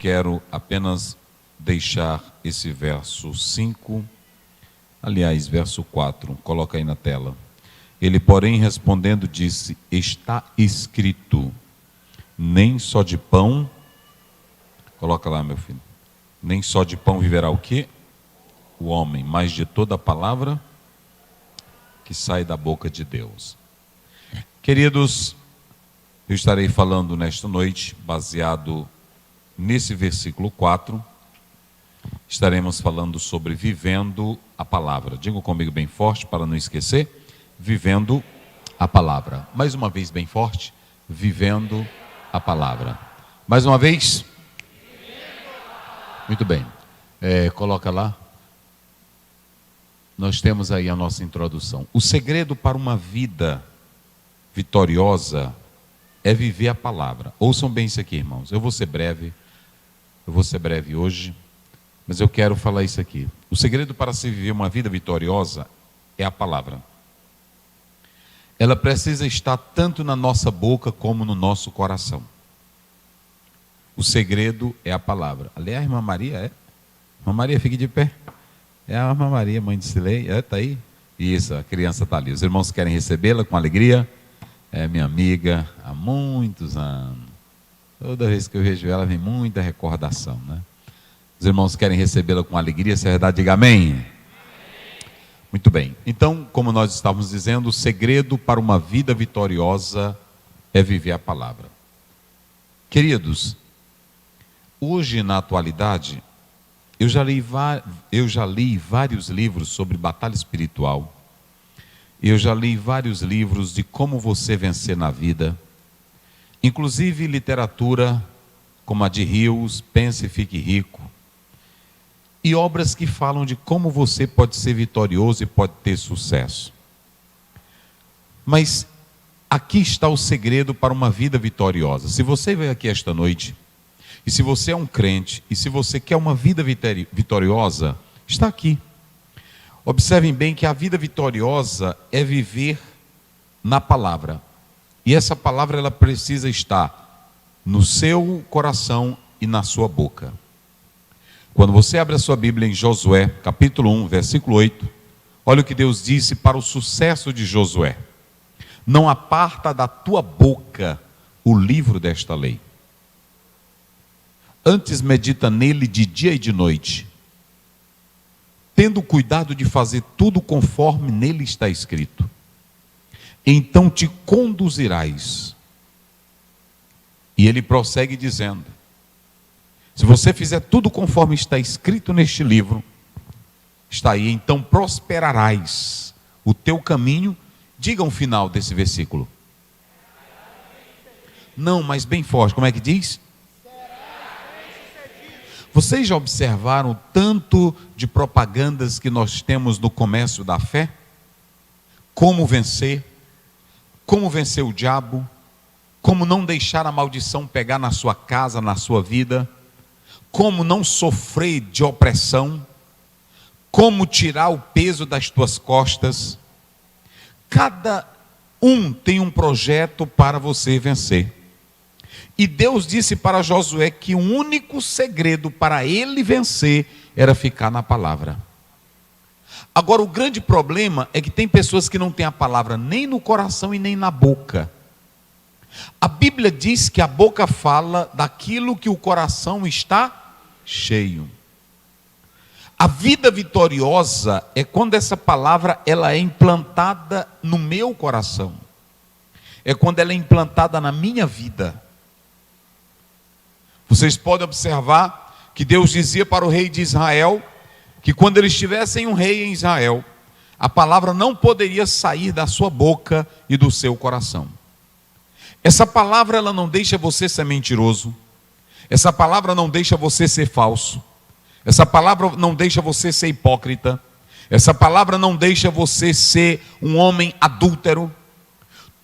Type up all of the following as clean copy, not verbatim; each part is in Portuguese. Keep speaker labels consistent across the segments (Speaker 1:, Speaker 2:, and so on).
Speaker 1: quero apenas deixar esse verso 5, aliás, verso 4, coloca aí na tela. Ele, porém, respondendo, disse: está escrito, nem só de pão, coloca lá, meu filho, nem só de pão viverá o quê? O homem, mas de toda a palavra que sai da boca de Deus. Queridos, eu estarei falando nesta noite, baseado nesse versículo 4, estaremos falando sobre vivendo a palavra. Diga comigo bem forte para não esquecer. Vivendo a palavra. Mais uma vez bem forte. Vivendo a palavra. Mais uma vez. Muito bem. Coloca lá. Nós temos aí a nossa introdução. O segredo para uma vida vitoriosa é viver a palavra. Ouçam bem isso aqui, irmãos. Eu vou ser breve hoje, mas eu quero falar isso aqui. O segredo para se viver uma vida vitoriosa é a palavra. Ela precisa estar tanto na nossa boca como no nosso coração. O segredo é a palavra. Ali é a irmã Maria, Irmã Maria, fique de pé. É a irmã Maria, mãe de Silei, está aí? Isso, a criança está ali. Os irmãos querem recebê-la com alegria. É minha amiga há muitos anos. Toda vez que eu vejo ela, vem muita recordação, né? Os irmãos querem recebê-la com alegria, se é verdade, diga amém. Muito bem, então, como nós estávamos dizendo, o segredo para uma vida vitoriosa é viver a palavra. Queridos, hoje na atualidade, eu já li vários livros sobre batalha espiritual, eu já li vários livros de como você vencer na vida, inclusive literatura como a de Rios, Pense e Fique Rico, e obras que falam de como você pode ser vitorioso e pode ter sucesso. Mas aqui está o segredo para uma vida vitoriosa. Se você veio aqui esta noite, e se você é um crente, e se você quer uma vida vitoriosa, está aqui. Observem bem que a vida vitoriosa é viver na palavra. E essa palavra ela precisa estar no seu coração e na sua boca. Quando você abre a sua Bíblia em Josué, capítulo 1, versículo 8, olha o que Deus disse para o sucesso de Josué: não aparta da tua boca o livro desta lei. Antes medita nele de dia e de noite, tendo cuidado de fazer tudo conforme nele está escrito. Então te conduzirás. E ele prossegue dizendo: se você fizer tudo conforme está escrito neste livro, está aí, então prosperarás o teu caminho. Diga o final desse versículo. Não, mas bem forte, como é que diz? Vocês já observaram o tanto de propagandas que nós temos no comércio da fé? Como vencer o diabo, como não deixar a maldição pegar na sua casa, na sua vida, como não sofrer de opressão, como tirar o peso das tuas costas. Cada um tem um projeto para você vencer. E Deus disse para Josué que o único segredo para ele vencer era ficar na palavra. Agora, o grande problema é que tem pessoas que não têm a palavra nem no coração e nem na boca. A Bíblia diz que a boca fala daquilo que o coração está cheio. A vida vitoriosa é quando essa palavra ela é implantada no meu coração. É quando ela é implantada na minha vida. Vocês podem observar que Deus dizia para o rei de Israel que quando eles tivessem um rei em Israel, a palavra não poderia sair da sua boca e do seu coração. Essa palavra ela não deixa você ser mentiroso. Essa palavra não deixa você ser falso. Essa palavra não deixa você ser hipócrita. Essa palavra não deixa você ser um homem adúltero.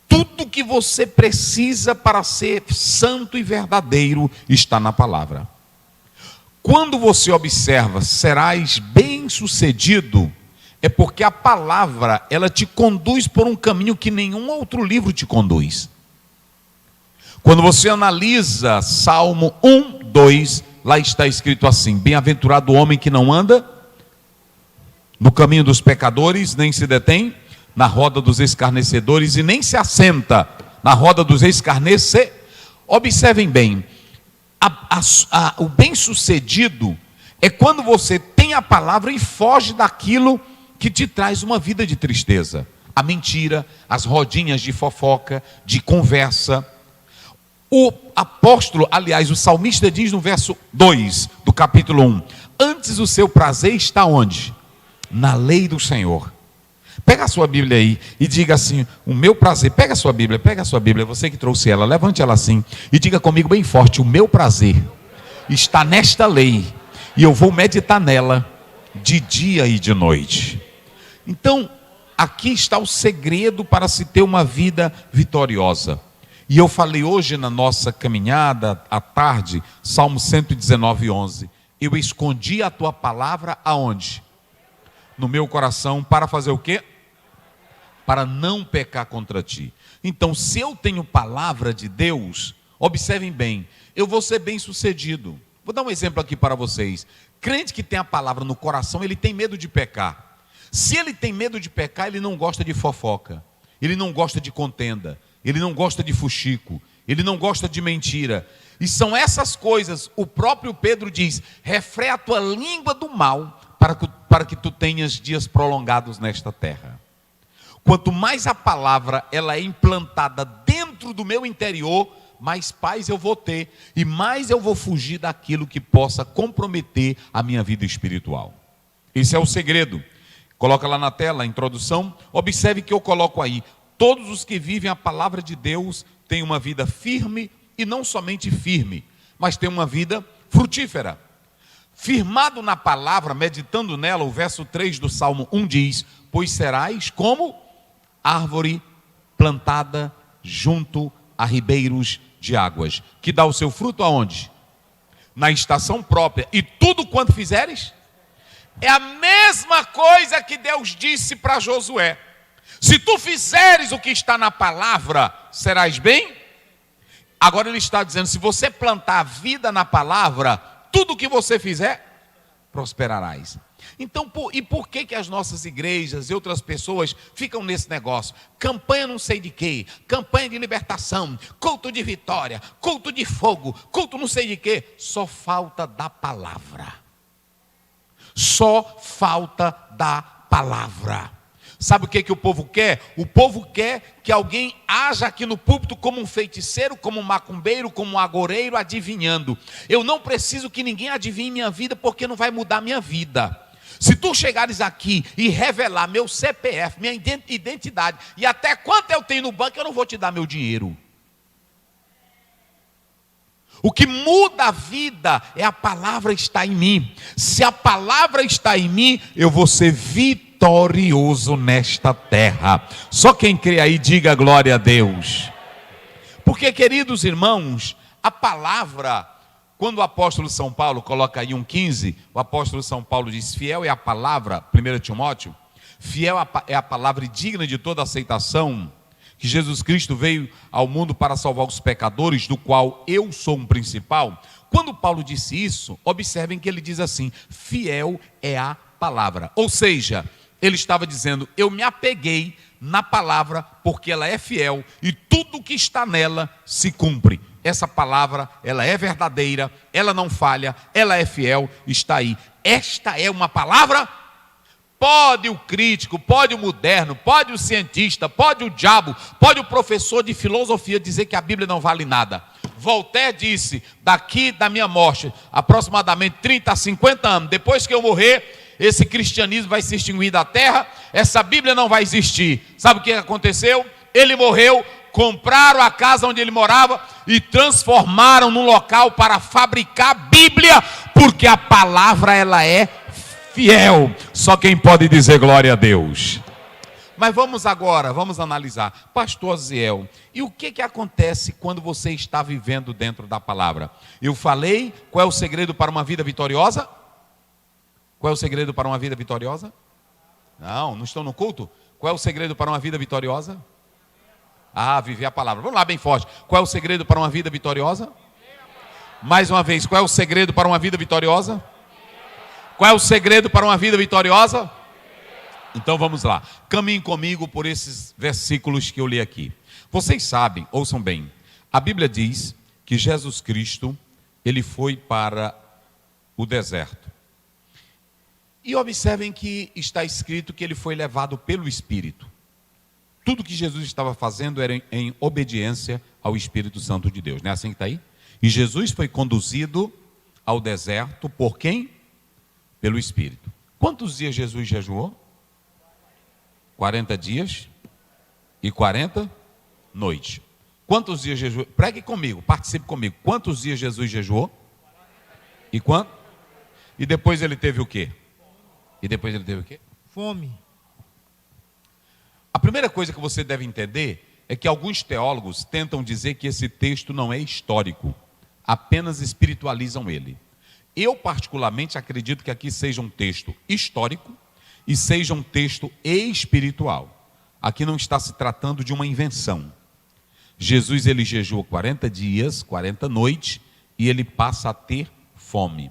Speaker 1: Tudo que você precisa para ser santo e verdadeiro está na palavra. Quando você observa, serás bem-sucedido, é porque a palavra, ela te conduz por um caminho que nenhum outro livro te conduz. Quando você analisa Salmo 1, 2, lá está escrito assim: bem-aventurado o homem que não anda no caminho dos pecadores, nem se detém na roda dos escarnecedores e nem se assenta na roda dos escarnecedores. Observem bem, o bem-sucedido é quando você tem a palavra e foge daquilo que te traz uma vida de tristeza. A mentira, as rodinhas de fofoca, de conversa. O apóstolo, aliás, o salmista diz no verso 2 do capítulo 1: antes o seu prazer está onde? Na lei do Senhor. Pega a sua Bíblia aí e diga assim: o meu prazer, pega a sua Bíblia, você que trouxe ela, levante ela assim e diga comigo bem forte: o meu prazer está nesta lei e eu vou meditar nela de dia e de noite. Então, aqui está o segredo para se ter uma vida vitoriosa. E eu falei hoje na nossa caminhada à tarde, Salmo 119, 11. Eu escondi a tua palavra aonde? No meu coração, para fazer o quê? Para não pecar contra ti. Então, se eu tenho palavra de Deus, observem bem, eu vou ser bem sucedido. Vou dar um exemplo aqui para vocês. Crente que tem a palavra no coração, ele tem medo de pecar. Se ele tem medo de pecar, ele não gosta de fofoca, ele não gosta de contenda, ele não gosta de fuxico, ele não gosta de mentira. E são essas coisas, o próprio Pedro diz: refreia a tua língua do mal, para que tu tenhas dias prolongados nesta terra. Quanto mais a palavra ela é implantada dentro do meu interior, mais paz eu vou ter e mais eu vou fugir daquilo que possa comprometer a minha vida espiritual. Esse é o segredo. Coloca lá na tela a introdução. Observe que eu coloco aí: todos os que vivem a palavra de Deus têm uma vida firme, e não somente firme, mas têm uma vida frutífera. Firmado na palavra, meditando nela, o verso 3 do Salmo 1 diz: pois serás como árvore plantada junto a ribeiros de águas, que dá o seu fruto aonde? Na estação própria, e tudo quanto fizeres. É a mesma coisa que Deus disse para Josué: se tu fizeres o que está na palavra, serás bem. Agora ele está dizendo: se você plantar a vida na palavra, tudo que você fizer, prosperarás. Então, por que as nossas igrejas e outras pessoas ficam nesse negócio? Campanha não sei de quê, campanha de libertação, culto de vitória, culto de fogo, culto não sei de quê. Só falta da palavra. Só falta da palavra. Sabe o que o povo quer? O povo quer que alguém haja aqui no púlpito como um feiticeiro, como um macumbeiro, como um agoreiro, adivinhando. Eu não preciso que ninguém adivinhe minha vida, porque não vai mudar minha vida. Se tu chegares aqui e revelar meu CPF, minha identidade, e até quanto eu tenho no banco, eu não vou te dar meu dinheiro. O que muda a vida é a palavra estar em mim. Se a palavra está em mim, eu vou ser vitorioso nesta terra. Só quem crê aí, diga glória a Deus. Porque, queridos irmãos, a palavra, quando o apóstolo São Paulo coloca aí 1,15, o apóstolo São Paulo diz: fiel é a palavra, 1 Timóteo, fiel é a palavra e digna de toda aceitação, que Jesus Cristo veio ao mundo para salvar os pecadores, do qual eu sou um principal. Quando Paulo disse isso, observem que ele diz assim: fiel é a palavra. Ou seja, ele estava dizendo: eu me apeguei na palavra porque ela é fiel e tudo que está nela se cumpre. Essa palavra, ela é verdadeira, ela não falha, ela é fiel, está aí. Esta é uma palavra. Pode o crítico, pode o moderno, pode o cientista, pode o diabo, pode o professor de filosofia dizer que a Bíblia não vale nada. Voltaire disse: daqui da minha morte, aproximadamente 30 a 50 anos, depois que eu morrer, esse cristianismo vai se extinguir da terra, essa Bíblia não vai existir. Sabe o que aconteceu? Ele morreu, compraram a casa onde ele morava e transformaram num local para fabricar a Bíblia, porque a palavra ela é fiel. Só quem pode dizer glória a Deus. Mas vamos agora, vamos analisar. Pastor Aziel, e o que acontece quando você está vivendo dentro da palavra? Eu falei, qual é o segredo para uma vida vitoriosa? Qual é o segredo para uma vida vitoriosa? Não estão no culto? Qual é o segredo para uma vida vitoriosa? Viver a palavra. Vamos lá bem forte. Qual é o segredo para uma vida vitoriosa? Mais uma vez, qual é o segredo para uma vida vitoriosa? Qual é o segredo para uma vida vitoriosa? Então vamos lá. Caminhem comigo por esses versículos que eu li aqui. Vocês sabem, ouçam bem, a Bíblia diz que Jesus Cristo, ele foi para o deserto. E observem que está escrito que ele foi levado pelo Espírito. Tudo que Jesus estava fazendo era em obediência ao Espírito Santo de Deus. Não é assim que está aí? E Jesus foi conduzido ao deserto por quem? Pelo Espírito. Quantos dias Jesus jejuou? 40 dias e 40 noites. Quantos dias jejuou? Pregue comigo, participe comigo. Quantos dias Jesus jejuou? E quanto? E depois ele teve o quê?
Speaker 2: Fome.
Speaker 1: A primeira coisa que você deve entender é que alguns teólogos tentam dizer que esse texto não é histórico, apenas espiritualizam ele. Eu particularmente acredito que aqui seja um texto histórico e seja um texto espiritual. Aqui não está se tratando de uma invenção. Jesus, ele jejuou 40 dias, 40 noites, e ele passa a ter fome.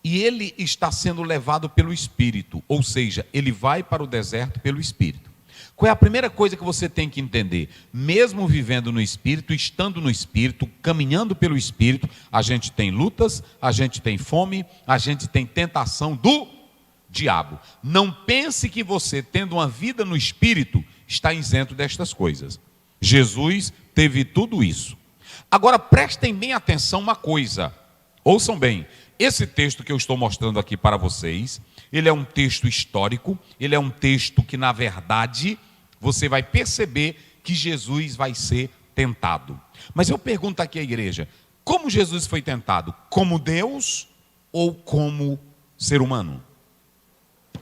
Speaker 1: E ele está sendo levado pelo Espírito, ou seja, ele vai para o deserto pelo Espírito. Qual é a primeira coisa que você tem que entender? Mesmo vivendo no Espírito, estando no Espírito, caminhando pelo Espírito, a gente tem lutas, a gente tem fome, a gente tem tentação do diabo. Não pense que você, tendo uma vida no Espírito, está isento destas coisas. Jesus teve tudo isso. Agora prestem bem atenção uma coisa. Ouçam bem, esse texto que eu estou mostrando aqui para vocês, ele é um texto histórico, ele é um texto que na verdade você vai perceber que Jesus vai ser tentado. Mas eu pergunto aqui à igreja, como Jesus foi tentado? Como Deus ou como ser humano?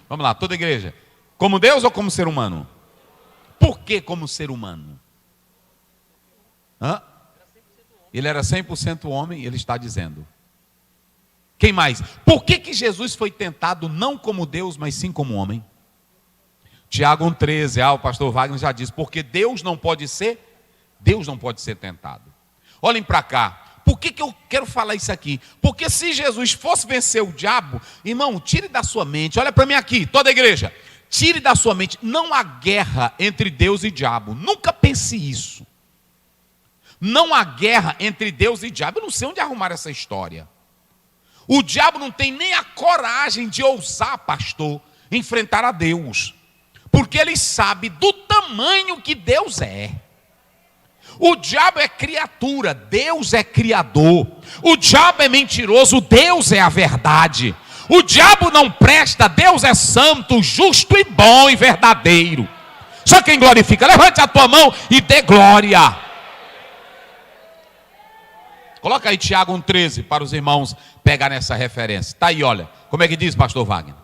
Speaker 1: Vamos lá, toda a igreja. Como Deus ou como ser humano? Por que como ser humano? Ele era 100% homem, ele está dizendo. Quem mais? Por que Jesus foi tentado não como Deus, mas sim como homem? Tiago 1,13, o pastor Wagner já disse, porque Deus não pode ser tentado. Olhem para cá, por que eu quero falar isso aqui? Porque se Jesus fosse vencer o diabo, irmão, tire da sua mente, olha para mim aqui, toda a igreja, tire da sua mente, não há guerra entre Deus e diabo, nunca pense isso. Não há guerra entre Deus e diabo, eu não sei onde arrumar essa história. O diabo não tem nem a coragem de ousar, pastor, enfrentar a Deus. Porque ele sabe do tamanho que Deus é. O diabo é criatura, Deus é criador. O diabo é mentiroso, Deus é a verdade. O diabo não presta, Deus é santo, justo e bom e verdadeiro. Só quem glorifica, levante a tua mão e dê glória. Coloca aí Tiago 1,13 para os irmãos pegarem essa referência. Está aí, olha. Como é que diz, pastor Wagner?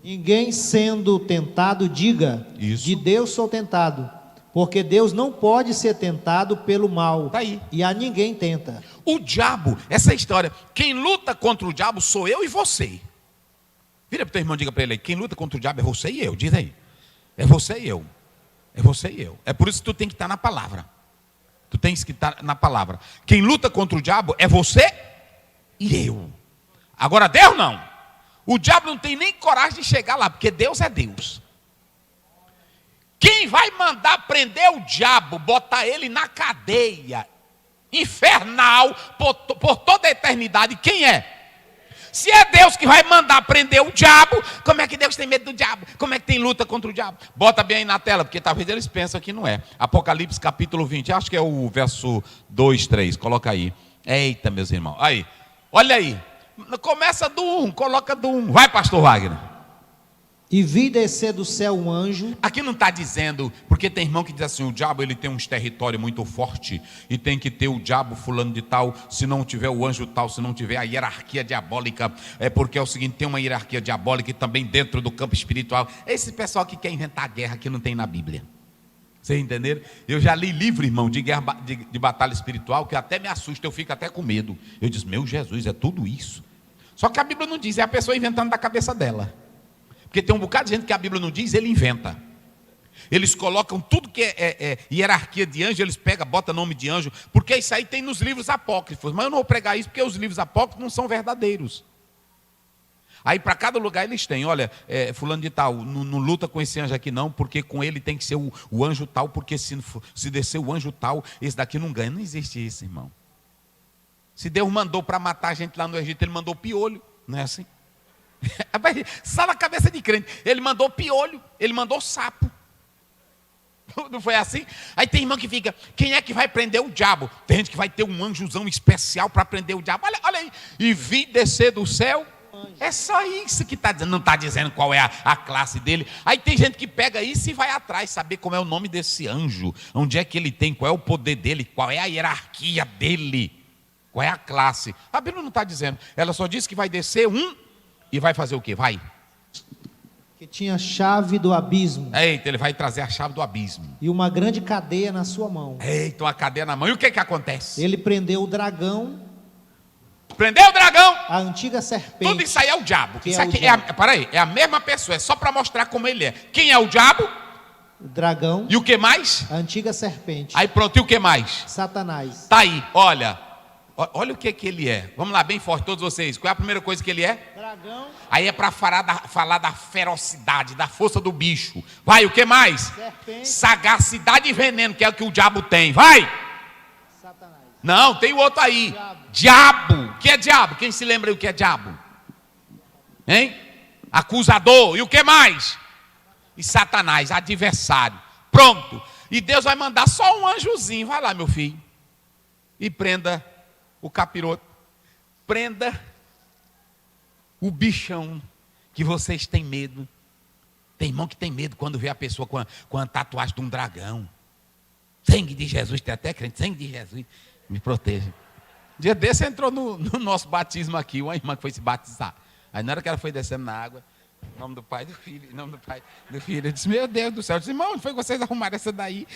Speaker 2: Ninguém sendo tentado diga,
Speaker 1: isso.
Speaker 2: De Deus sou tentado. Porque Deus não pode ser tentado pelo mal.
Speaker 1: Está aí.
Speaker 2: E a ninguém tenta.
Speaker 1: O diabo, essa história, quem luta contra o diabo sou eu e você. Vira para o teu irmão e diga para ele aí, quem luta contra o diabo é você e eu, diz aí. É você e eu. É você e eu. É por isso que tu tem que estar na palavra. Tu tens que estar na palavra. Quem luta contra o diabo é você e eu. Agora Deus não. O diabo não tem nem coragem de chegar lá, porque Deus é Deus. Quem vai mandar prender o diabo, botar ele na cadeia infernal por toda a eternidade, quem é? Se é Deus que vai mandar prender o diabo, como é que Deus tem medo do diabo? Como é que tem luta contra o diabo? Bota bem aí na tela, porque talvez eles pensam que não é. Apocalipse capítulo 20, acho que é o verso 2, 3, coloca aí. Eita, meus irmãos, aí, olha aí. Começa do 1, coloca do 1. Vai, pastor Wagner.
Speaker 2: E vi descer do céu um anjo.
Speaker 1: Aqui não está dizendo, porque tem irmão que diz assim, o diabo ele tem uns territórios muito forte, e tem que ter o diabo fulano de tal, se não tiver o anjo tal, se não tiver a hierarquia diabólica, é porque é o seguinte, tem uma hierarquia diabólica e também dentro do campo espiritual. Esse pessoal que quer inventar guerra que não tem na Bíblia. Vocês entenderam? Eu já li livro, irmão, de guerra, de batalha espiritual, que até me assusta, eu fico até com medo. Eu disse, meu Jesus, é tudo isso. Só que a Bíblia não diz, é a pessoa inventando da cabeça dela. Porque tem um bocado de gente que a Bíblia não diz, ele inventa. Eles colocam tudo que é hierarquia de anjo, eles pegam, botam nome de anjo, porque isso aí tem nos livros apócrifos. Mas eu não vou pregar isso porque os livros apócrifos não são verdadeiros. Aí para cada lugar eles têm, olha, fulano de tal, não luta com esse anjo aqui não, porque com ele tem que ser o anjo tal, porque se descer o anjo tal, esse daqui não ganha. Não existe isso, irmão. Se Deus mandou para matar a gente lá no Egito, ele mandou piolho, não é assim? Só na cabeça de crente, ele mandou piolho, ele mandou sapo. Não foi assim? Aí tem irmão que fica, quem é que vai prender o diabo? Tem gente que vai ter um anjozão especial para prender o diabo. Olha aí, e vi descer do céu. É só isso que está dizendo, não está dizendo qual é a classe dele. Aí tem gente que pega isso e vai atrás, saber como é o nome desse anjo, onde é que ele tem, qual é o poder dele, qual é a hierarquia dele, qual é a classe. A Bíblia não está dizendo, ela só diz que vai descer e vai fazer o quê? Vai.
Speaker 2: Que tinha a chave do abismo.
Speaker 1: Eita, ele vai trazer a chave do abismo.
Speaker 2: E uma grande cadeia na sua mão.
Speaker 1: Eita, uma cadeia na mão. E o que acontece?
Speaker 2: Ele prendeu o dragão.
Speaker 1: Prendeu o dragão.
Speaker 2: A antiga serpente.
Speaker 1: Tudo isso aí é o diabo.
Speaker 2: Que
Speaker 1: Isso
Speaker 2: é o
Speaker 1: aqui
Speaker 2: diabo.
Speaker 1: é a mesma pessoa, é só para mostrar como ele é. Quem é o diabo?
Speaker 2: O dragão.
Speaker 1: E o que mais?
Speaker 2: A antiga serpente.
Speaker 1: Aí pronto, e o que mais?
Speaker 2: Satanás.
Speaker 1: Tá aí, olha o que ele é. Vamos lá, bem forte, todos vocês. Qual é a primeira coisa que ele é?
Speaker 2: Dragão.
Speaker 1: Aí é para falar da ferocidade, da força do bicho. Vai, o que mais?
Speaker 2: Serpente.
Speaker 1: Sagacidade e veneno, que é o que o diabo tem. Vai!
Speaker 2: Satanás.
Speaker 1: Não, tem o outro aí.
Speaker 2: Diabo.
Speaker 1: Diabo. O que é diabo? Quem se lembra o que é diabo? Hein? Acusador. E o que mais? E Satanás, adversário. Pronto. E Deus vai mandar só um anjozinho. Vai lá, meu filho. E prenda o capiroto. Prenda o bichão que vocês têm medo. Tem irmão que tem medo quando vê a pessoa com a tatuagem de um dragão. Sangue de Jesus, tem até crente, sangue de Jesus, me proteja. Dia desse entrou no nosso batismo aqui, uma irmã que foi se batizar. Aí na hora que ela foi descendo na água, em nome do Pai, do Filho, em nome do Pai, do Filho, eu disse, meu Deus do céu, eu disse, irmão, onde foi que vocês arrumaram essa daí?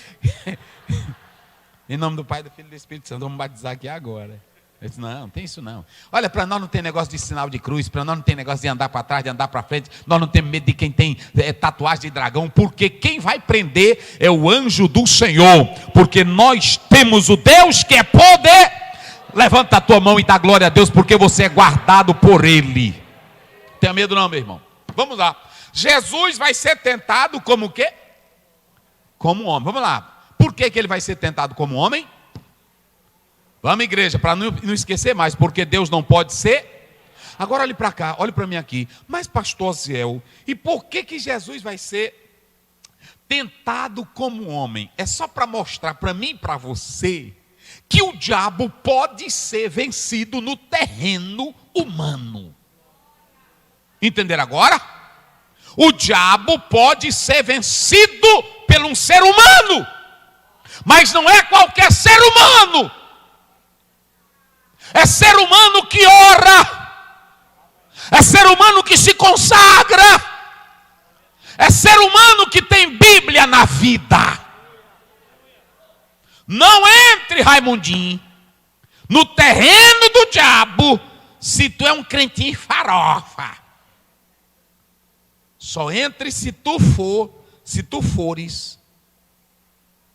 Speaker 1: Em nome do Pai, do Filho e do Espírito Santo, vamos batizar aqui agora. Eu disse, não tem isso não. Olha, para nós não tem negócio de sinal de cruz, para nós não tem negócio de andar para trás, de andar para frente, nós não temos medo de quem tem tatuagem de dragão, porque quem vai prender é o anjo do Senhor, porque nós temos o Deus que é poder. Levanta a tua mão e dá glória a Deus, porque você é guardado por Ele. Tenha medo não, meu irmão. Vamos lá. Jesus vai ser tentado como o quê? Como homem. Vamos lá. Por que ele vai ser tentado como homem? Vamos, igreja, para não esquecer mais, porque Deus não pode ser. Agora olhe para cá, olhe para mim aqui. Mas pastor Ziel, e por que Jesus vai ser tentado como homem? É só para mostrar para mim e para você que o diabo pode ser vencido no terreno humano. Entenderam agora? O diabo pode ser vencido por um ser humano, mas não é qualquer ser humano. É ser humano que ora, é ser humano que se consagra, é ser humano que tem Bíblia na vida. Não entre, Raimundinho, no terreno do diabo se tu é um crentinho farofa. Só entre se tu fores,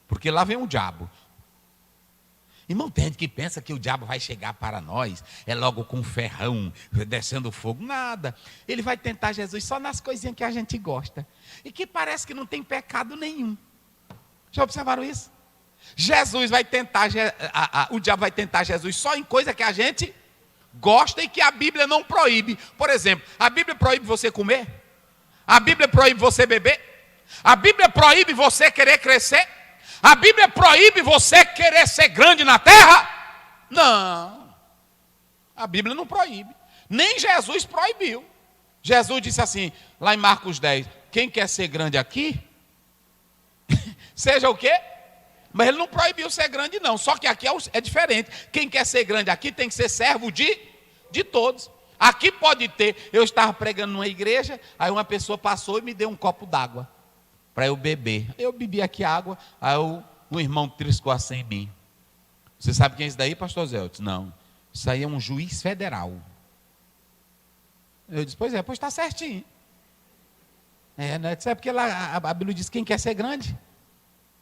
Speaker 1: porque lá vem o diabo. Irmão, tem gente que pensa que o diabo vai chegar para nós, é logo com um ferrão, descendo fogo. Nada. Ele vai tentar Jesus só nas coisinhas que a gente gosta. E que parece que não tem pecado nenhum. Já observaram isso? Jesus vai tentar, o diabo vai tentar Jesus só em coisa que a gente gosta e que a Bíblia não proíbe. Por exemplo, a Bíblia proíbe você comer? A Bíblia proíbe você beber? A Bíblia proíbe você querer crescer? A Bíblia proíbe você querer ser grande na terra? Não. A Bíblia não proíbe. Nem Jesus proibiu. Jesus disse assim, lá em Marcos 10, quem quer ser grande aqui, seja o quê? Mas ele não proibiu ser grande não, só que aqui é diferente. Quem quer ser grande aqui tem que ser servo de todos. Aqui pode ter, eu estava pregando numa igreja, aí uma pessoa passou e me deu um copo d'água para eu beber. Eu bebi aqui água, aí o irmão triscou assim em mim. Você sabe quem é isso daí, pastor Zé? Eu disse, não, isso aí é um juiz federal. Eu disse, pois está certinho. Né? Sabe porque lá a Bíblia diz: quem quer ser grande,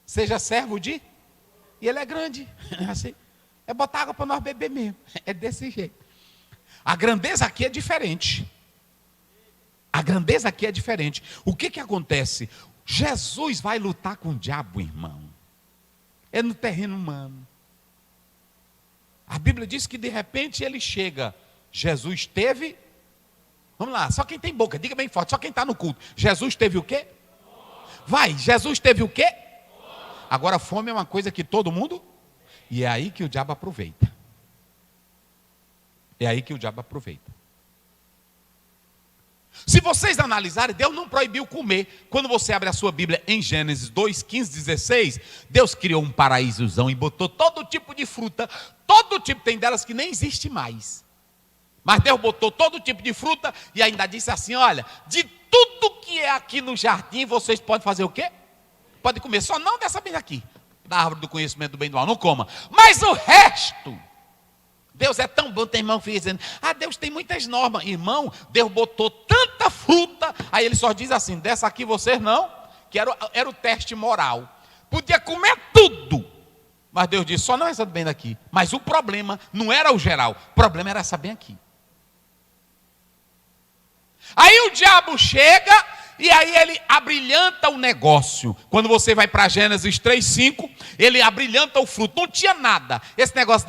Speaker 1: seja servo de. E ele é grande. Assim, é botar água para nós beber mesmo. É desse jeito. A grandeza aqui é diferente. A grandeza aqui é diferente. O que acontece? Jesus vai lutar com o diabo, irmão. É no terreno humano. A Bíblia diz que de repente ele chega. Jesus teve. Vamos lá, só quem tem boca, diga bem forte, só quem está no culto. Jesus teve o quê? Vai, Jesus teve o quê? Agora fome é uma coisa que todo mundo. E é aí que o diabo aproveita. É aí que o diabo aproveita. Se vocês analisarem, Deus não proibiu comer. Quando você abre a sua Bíblia em Gênesis 2, 15, 16, Deus criou um paraísozão e botou todo tipo de fruta. Todo tipo, tem delas que nem existe mais. Mas Deus botou todo tipo de fruta e ainda disse assim: olha, de tudo que é aqui no jardim, vocês podem fazer o quê? Podem comer, só não dessa bem aqui, da árvore do conhecimento do bem e do mal, não coma. Mas o resto, Deus é tão bom. Tem irmão que fica dizendo: Deus tem muitas normas. Irmão, Deus botou tanta fruta, aí ele só diz assim: dessa aqui vocês não, que era o teste moral. Podia comer tudo, mas Deus disse: só não essa bem daqui. Mas o problema não era o geral, o problema era essa bem aqui. Aí o diabo chega e aí ele abrilhanta o negócio. Quando você vai para Gênesis 3:5, ele abrilhanta o fruto. Não tinha nada. Esse negócio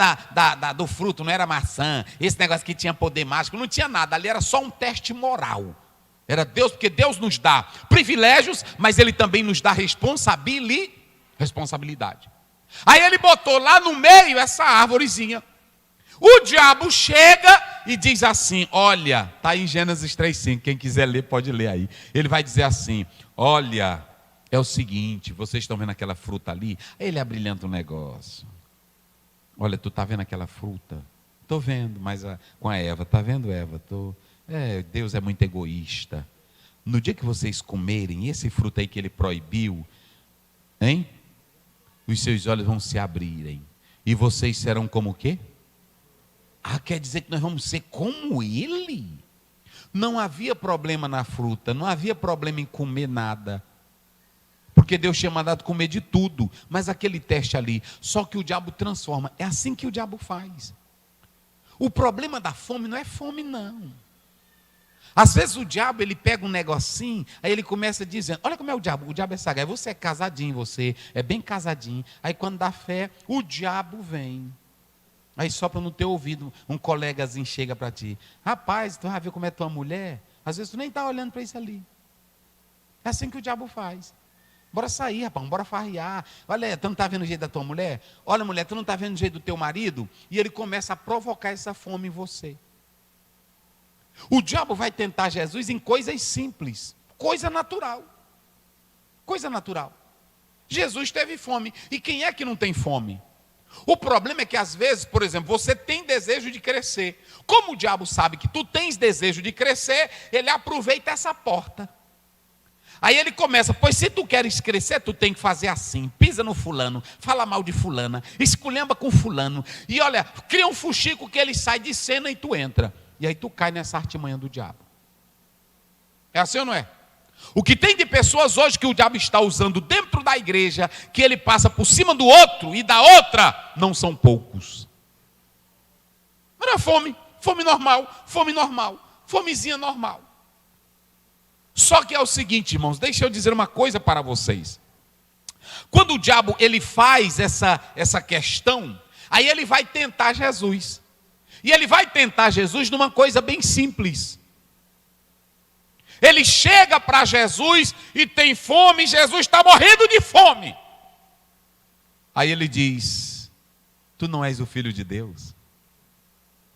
Speaker 1: do fruto não era maçã. Esse negócio que tinha poder mágico, não tinha nada. Ali era só um teste moral. Era Deus, porque Deus nos dá privilégios, mas Ele também nos dá responsabilidade. Aí ele botou lá no meio essa árvorezinha. O diabo chega e diz assim: olha, está em Gênesis 3:5, quem quiser ler pode ler aí. Ele vai dizer assim: olha, é o seguinte, vocês estão vendo aquela fruta ali? Aí ele abrilhanta um negócio. Olha, tu está vendo aquela fruta? Estou vendo, mas com a Eva, está vendo, Eva? Deus é muito egoísta. No dia que vocês comerem esse fruto aí que ele proibiu, hein? Os seus olhos vão se abrirem e vocês serão como o quê? Quer dizer que nós vamos ser como ele? Não havia problema na fruta, não havia problema em comer nada, porque Deus tinha mandado comer de tudo, mas aquele teste ali, só que o diabo transforma. É assim que o diabo faz. O problema da fome não é fome, não. Às vezes o diabo, ele pega um negocinho, aí ele começa dizendo: olha como é o diabo é sagaz, você é casadinho, você é bem casadinho. Aí quando dá fé, o diabo vem. Aí só para não ter ouvido, um colegazinho chega para ti: rapaz, tu vai ver como é tua mulher? Às vezes tu nem está olhando para isso ali. É assim que o diabo faz. Bora sair, rapaz, bora farrear. Olha, tu não está vendo o jeito da tua mulher? Olha, mulher, tu não está vendo o jeito do teu marido? E ele começa a provocar essa fome em você. O diabo vai tentar Jesus em coisas simples, coisa natural. Coisa natural. Jesus teve fome. E quem é que não tem fome? O problema é que às vezes, por exemplo, você tem desejo de crescer. Como o diabo sabe que tu tens desejo de crescer, ele aproveita essa porta. Aí ele começa: pois se tu queres crescer, tu tem que fazer assim. Pisa no fulano, fala mal de fulana, esculhamba com fulano. E olha, cria um fuxico que ele sai de cena e tu entra. E aí tu cai nessa artimanha do diabo. É assim ou não é? O que tem de pessoas hoje que o diabo está usando dentro da igreja, que ele passa por cima do outro e da outra, não são poucos. Não é fome, fome normal, fomezinha normal. Só que é o seguinte, irmãos, deixa eu dizer uma coisa para vocês. Quando o diabo ele faz essa questão, aí ele vai tentar Jesus. E ele vai tentar Jesus numa coisa bem simples. Ele chega para Jesus e tem fome, Jesus está morrendo de fome. Aí ele diz: tu não és o filho de Deus?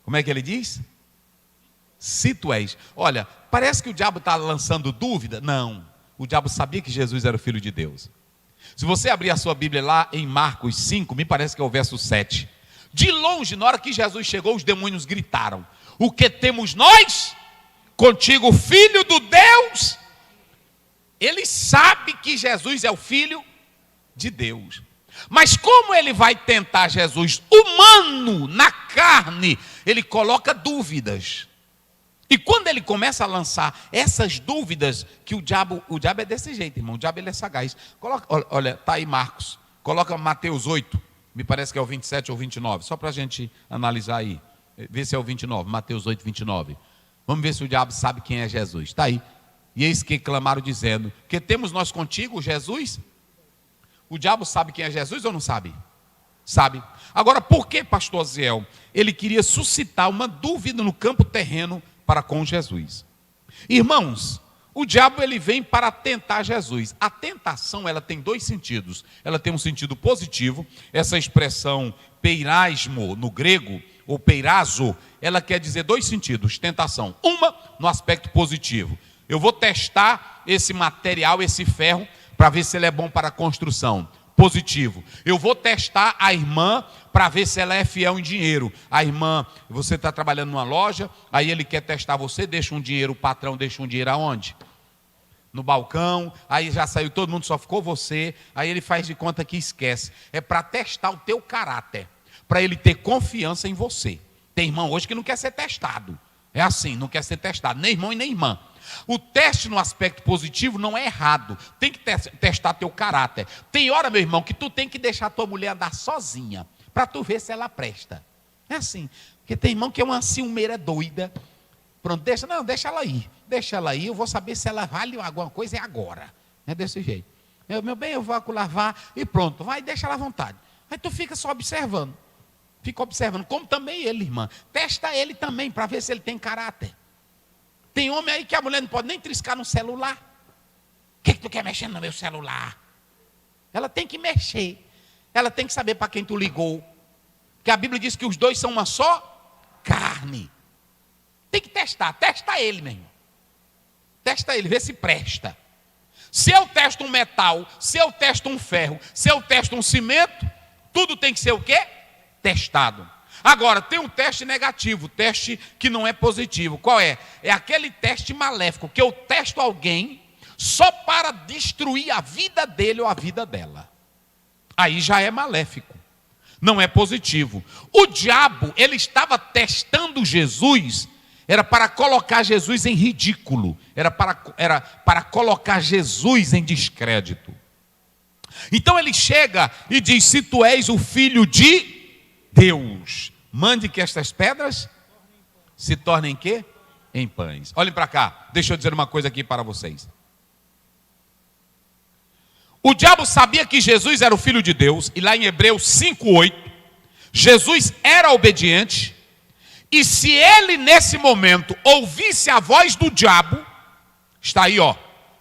Speaker 1: Como é que ele diz? Se tu és. Olha, parece que o diabo está lançando dúvida. Não, o diabo sabia que Jesus era o filho de Deus. Se você abrir a sua Bíblia lá em Marcos 5, me parece que é o verso 7. De longe, na hora que Jesus chegou, os demônios gritaram: o que temos nós contigo, filho do Deus? Ele sabe que Jesus é o filho de Deus. Mas como ele vai tentar Jesus humano, na carne, ele coloca dúvidas. E quando ele começa a lançar essas dúvidas, que o diabo é desse jeito, irmão, o diabo ele é sagaz. Coloca, olha, está aí Marcos, coloca Mateus 8, me parece que é o 27 ou 29, só para a gente analisar aí, ver se é o 29, Mateus 8, 29. Vamos ver se o diabo sabe quem é Jesus, está aí. E eis que clamaram dizendo, que temos nós contigo, Jesus? O diabo sabe quem é Jesus ou não sabe? Sabe. Agora, por que, pastor Aziel? Ele queria suscitar uma dúvida no campo terreno para com Jesus. Irmãos, o diabo ele vem para tentar Jesus. A tentação ela tem dois sentidos. Ela tem um sentido positivo. Essa expressão peirasmo no grego, ou peirazo, ela quer dizer dois sentidos. Tentação. Uma no aspecto positivo. Eu vou testar esse material, esse ferro, para ver se ele é bom para a construção. Positivo. Eu vou testar a irmã para ver se ela é fiel em dinheiro. A irmã, você está trabalhando numa loja, aí ele quer testar você, deixa um dinheiro, o patrão deixa um dinheiro aonde? No balcão, aí já saiu todo mundo, só ficou você, aí ele faz de conta que esquece. É para testar o teu caráter, para ele ter confiança em você. Tem irmão hoje que não quer ser testado. É assim, não quer ser testado, nem irmão e nem irmã. O teste no aspecto positivo não é errado. Tem que testar teu caráter. Tem hora, meu irmão, que tu tem que deixar tua mulher andar sozinha, para tu ver se ela presta. É assim. Porque tem irmão que é uma ciumeira doida. Pronto, deixa ela ir. Deixa ela ir, eu vou saber se ela vale alguma coisa agora. É desse jeito. Meu bem, eu vou lavar e pronto. Vai, deixa ela à vontade. Aí tu fica só observando. Fica observando. Como também ele, irmã. Testa ele também, para ver se ele tem caráter. Tem homem aí que a mulher não pode nem triscar no celular. O que tu quer mexendo no meu celular? Ela tem que mexer. Ela tem que saber para quem tu ligou. Porque a Bíblia diz que os dois são uma só carne. Tem que testar. Testa ele, meu irmão. Testa ele, vê se presta. Se eu testo um metal, se eu testo um ferro, se eu testo um cimento, tudo tem que ser o quê? Testado. Agora, tem um teste negativo, teste que não é positivo. Qual é? É aquele teste maléfico, que eu testo alguém só para destruir a vida dele ou a vida dela. Aí já é maléfico, não é positivo. O diabo, ele estava testando Jesus, era para colocar Jesus em ridículo, era para colocar Jesus em descrédito. Então ele chega e diz, se tu és o filho de Deus, mande que estas pedras se tornem quê? Em pães. Olhem para cá, deixa eu dizer uma coisa aqui para vocês. O diabo sabia que Jesus era o Filho de Deus, e lá em Hebreus 5:8, Jesus era obediente, e se ele nesse momento ouvisse a voz do diabo, está aí ó,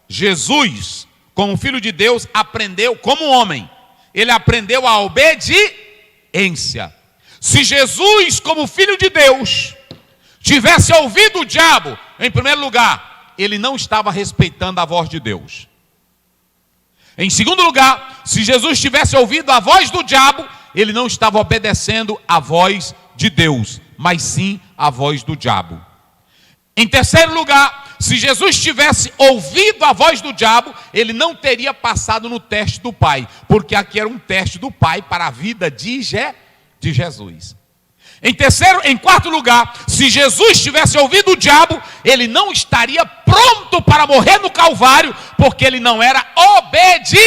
Speaker 1: Jesus, como Filho de Deus, aprendeu como homem, ele aprendeu a obediência. Se Jesus, como Filho de Deus, tivesse ouvido o diabo, em primeiro lugar, ele não estava respeitando a voz de Deus. Em segundo lugar, se Jesus tivesse ouvido a voz do diabo, ele não estava obedecendo a voz de Deus, mas sim a voz do diabo. Em terceiro lugar, se Jesus tivesse ouvido a voz do diabo, ele não teria passado no teste do Pai, porque aqui era um teste do Pai para a vida de Jesus. Em quarto lugar, se Jesus tivesse ouvido o diabo, ele não estaria pronto para morrer no Calvário, porque ele não era obediente.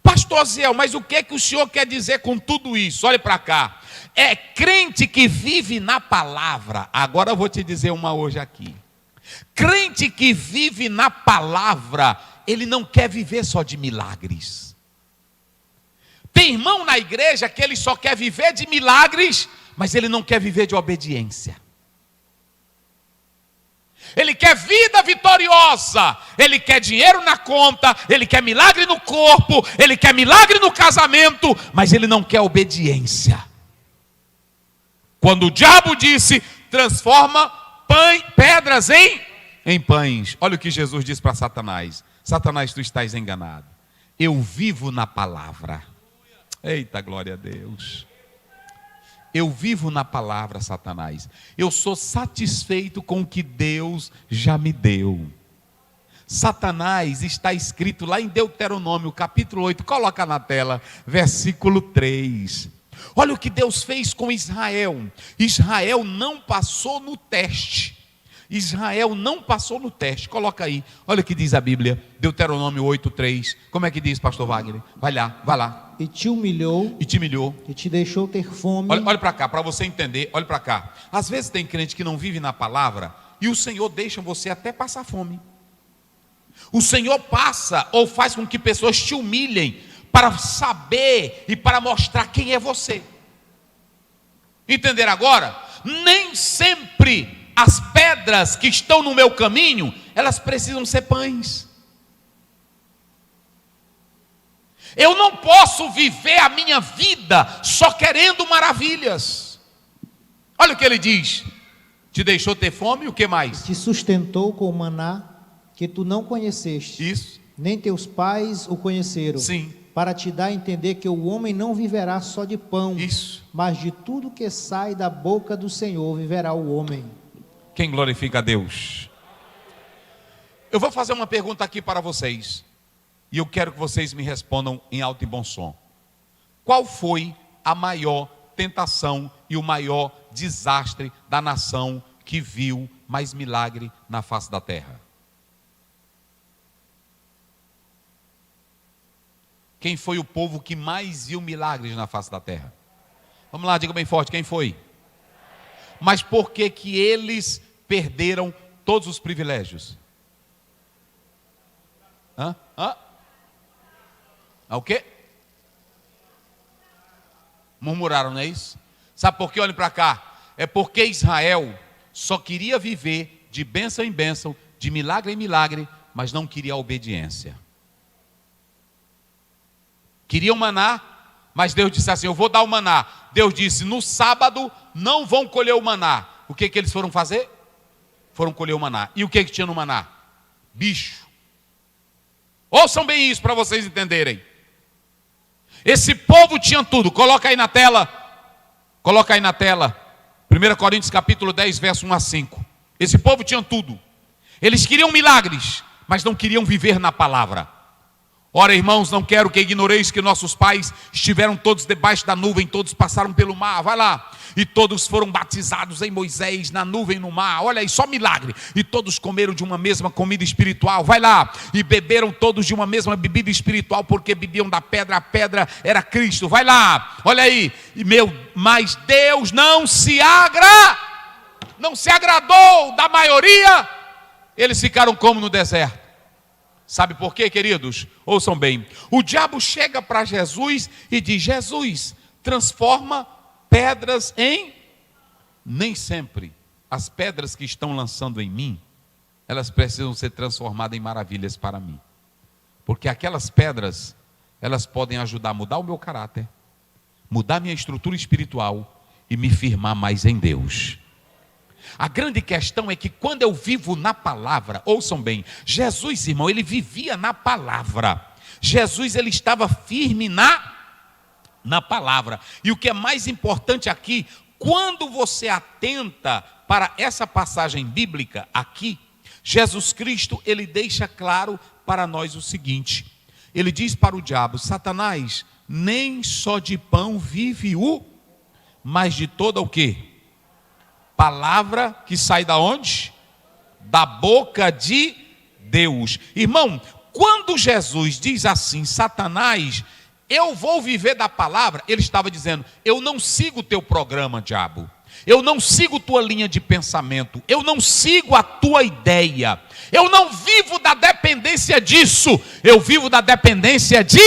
Speaker 1: Pastor Ziel, mas o que o senhor quer dizer com tudo isso? Olhe para cá. É crente que vive na palavra. Agora eu vou te dizer uma hoje aqui. Crente que vive na palavra, ele não quer viver só de milagres. Tem irmão na igreja que ele só quer viver de milagres, mas ele não quer viver de obediência. Ele quer vida vitoriosa, ele quer dinheiro na conta, ele quer milagre no corpo, ele quer milagre no casamento, mas ele não quer obediência. Quando o diabo disse, transforma pedras em pães. Olha o que Jesus disse para Satanás. Satanás, tu estás enganado. Eu vivo na palavra. Eita, glória a Deus. Eu vivo na palavra, Satanás. Eu sou satisfeito com o que Deus já me deu. Satanás, está escrito lá em Deuteronômio, capítulo 8, coloca na tela, versículo 3. Olha o que Deus fez com Israel. Israel não passou no teste. Israel não passou no teste. Coloca aí, olha o que diz a Bíblia, Deuteronômio 8:3. Como é que diz, pastor Wagner? Vai lá.
Speaker 2: E te humilhou.
Speaker 1: E te humilhou.
Speaker 2: E te deixou ter fome.
Speaker 1: Olha para cá, para você entender, olha para cá. Às vezes tem crente que não vive na palavra e o Senhor deixa você até passar fome. O Senhor passa ou faz com que pessoas te humilhem para saber e para mostrar quem é você. Entender agora? Nem sempre as pedras que estão no meu caminho, elas precisam ser pães. Eu não posso viver a minha vida só querendo maravilhas. Olha o que ele diz: te deixou ter fome, o que mais?
Speaker 2: Te sustentou com o maná que tu não conheceste.
Speaker 1: Isso.
Speaker 2: Nem teus pais o conheceram.
Speaker 1: Sim.
Speaker 2: Para te dar a entender que o homem não viverá só de pão.
Speaker 1: Isso.
Speaker 2: Mas de tudo que sai da boca do Senhor viverá o homem.
Speaker 1: Quem glorifica a Deus? Eu vou fazer uma pergunta aqui para vocês, e eu quero que vocês me respondam em alto e bom som. Qual foi a maior tentação e o maior desastre da nação que viu mais milagre na face da terra? Quem foi o povo que mais viu milagres na face da terra? Vamos lá, diga bem forte, quem foi? Mas por que que eles perderam todos os privilégios? O quê? Murmuraram, não é isso? Sabe por quê? Olhem para cá. É porque Israel só queria viver de bênção em bênção, de milagre em milagre, mas não queria a obediência. Queriam maná, mas Deus disse assim: eu vou dar o maná. Deus disse: no sábado não vão colher o maná. O que que eles foram fazer? Foram colher o maná. E o que que tinha no maná? Bicho. Ouçam bem isso para vocês entenderem. Esse povo tinha tudo. Coloca aí na tela. Coloca aí na tela. 1 Coríntios capítulo 10, verso 1 a 5. Esse povo tinha tudo. Eles queriam milagres, mas não queriam viver na palavra. Ora, irmãos, não quero que ignoreis que nossos pais estiveram todos debaixo da nuvem, todos passaram pelo mar, vai lá. E todos foram batizados em Moisés, na nuvem, no mar, olha aí, só milagre. E todos comeram de uma mesma comida espiritual, vai lá. E beberam todos de uma mesma bebida espiritual, porque bebiam da pedra, a pedra era Cristo, vai lá. Olha aí, mas Deus não se agradou da maioria. Eles ficaram como no deserto. Sabe por quê, queridos? Ouçam bem. O diabo chega para Jesus e diz: Jesus, transforma pedras em... Nem sempre as pedras que estão lançando em mim, elas precisam ser transformadas em maravilhas para mim. Porque aquelas pedras, elas podem ajudar a mudar o meu caráter, mudar minha estrutura espiritual e me firmar mais em Deus. A grande questão é que quando eu vivo na palavra, ouçam bem, Jesus, irmão, ele vivia na palavra. Jesus, ele estava firme na palavra. E o que é mais importante aqui, quando você atenta para essa passagem bíblica aqui, Jesus Cristo, ele deixa claro para nós o seguinte. Ele diz para o diabo: Satanás, nem só de pão vive mas de toda o quê? Palavra que sai da onde? Da boca de Deus. Irmão, quando Jesus diz assim: Satanás, eu vou viver da palavra, ele estava dizendo: eu não sigo o teu programa, diabo. Eu não sigo tua linha de pensamento. Eu não sigo a tua ideia. Eu não vivo da dependência disso. Eu vivo da dependência de